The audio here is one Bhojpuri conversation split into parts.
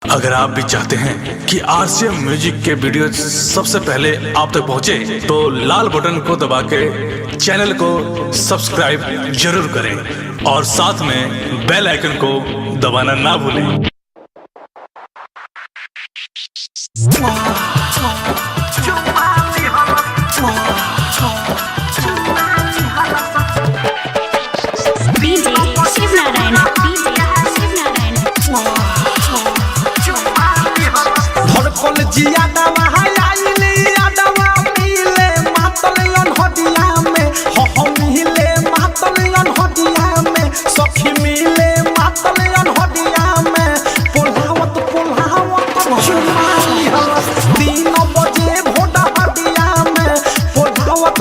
अगर आप भी चाहते हैं कि आरसीएम म्यूजिक के वीडियो सबसे पहले आप तक पहुंचे, तो लाल बटन को दबा के चैनल को सब्सक्राइब जरूर करें और साथ में बेल आइकन को दबाना ना भूलें। जिया दवा आइले यादवा मिले मातलियन हदिया में हो मिले मातलियन हदिया में सखी मिले मातलियन हदिया में पुल्हावत चुमाली हलस 3 बजे भोडा हदिया में पुल्हावत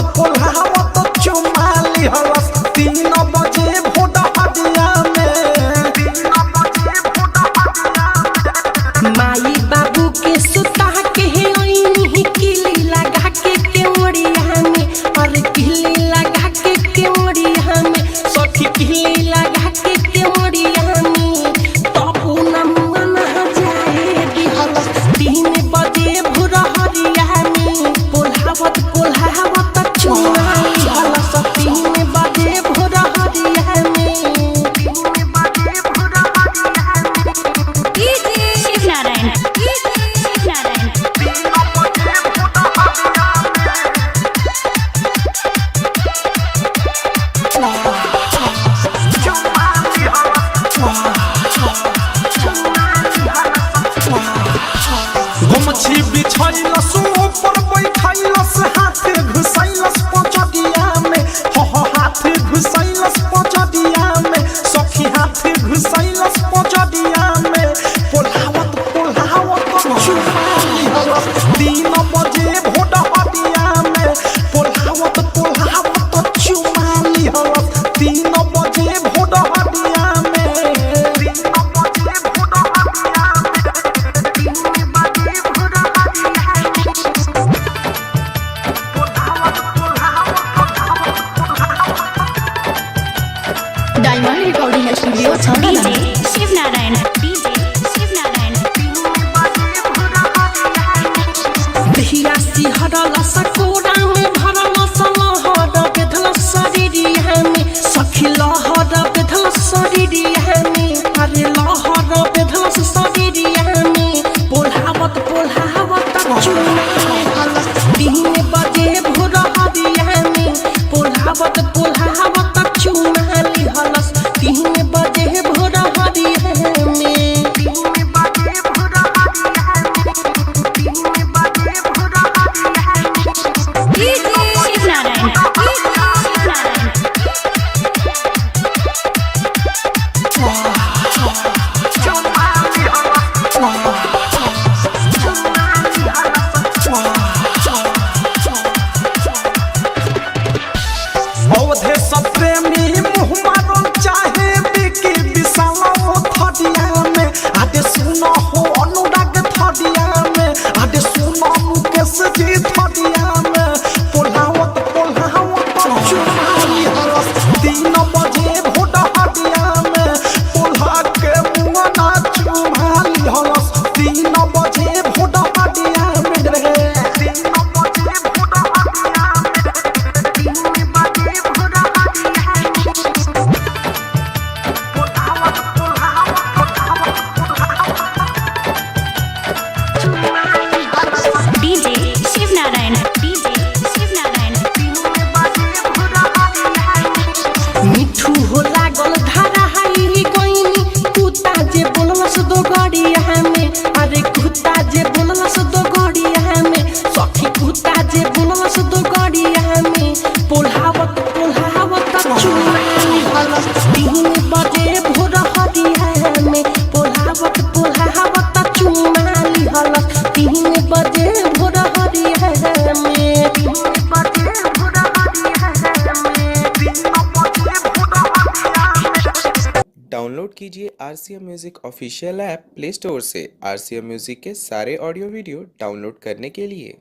चुमाली हलस 3 बजे भोडा हदिया में माई बाबू के सुता के ओइनी किली लगा के केवड़िया में और किली लगा के केवड़िया में सखी किली लगा के केवड़िया में तबु न मन जाए दिहल 3 बजे भोर हरिया में पुल्हावत चुमाली हल 3 बजे भोर हरिया में गमछी बिछाइलस ऊपर बैठाइलस हाथ घुसाइलस पचदिया में हो हाथ घुसाइलस पचदिया में सखी हाथ घुसाइलस पचदिया में पुल्हावत चुमाली हलस 3 बजे भोड हदिया में पुल्हावत चुमाली हलस 3 बजे भोड हदिया में diamond recording studio DJ Shiv Narayan Dahiya सिहरल सकोरा में भरल सलहर बेधल शरीरिया में सखी लहर बेधल शरीरिया में अरे लहर बेधल शरीरिया में पुल्हावत चुमाली हलस 3 बजे भोर हदिया में पुल्हावत चुमाली हलस 3 बजे भोर हदिया में शिव नारायण अवधे सब प्रेमी मुँह मारल चाहे बिकी विशाल थदिया में आदे सुनो हो अनुराग थदिया में आदे सुनो मुकेश जी थदिया में पुल्हावत चुमाली हलस 3 बजे भोड हदिया में पुल्हा के मुंगना चुमाली हलस 3 बजे भोड हदिया में रे 3 बजे भोड हदिया डीजे शिव नारायण मिठू हो लागल धारा हाई कोइनी कुत्ता जे बोललस दो गड़िया में अरे कुत्ता जे बोललस दो गड़िया में सखी कुत्ता जे बोललस दो गड़िया में पुल्हावत चुमाली हलस 3 बजे भोर हदिया में पुल्हावत चुमाली हलस 3 बजे भोर हदिया में डाउनलोड कीजिए RCM music official app play store से। आरसीएम म्यूजिक के सारे ऑडियो वीडियो डाउनलोड करने के लिए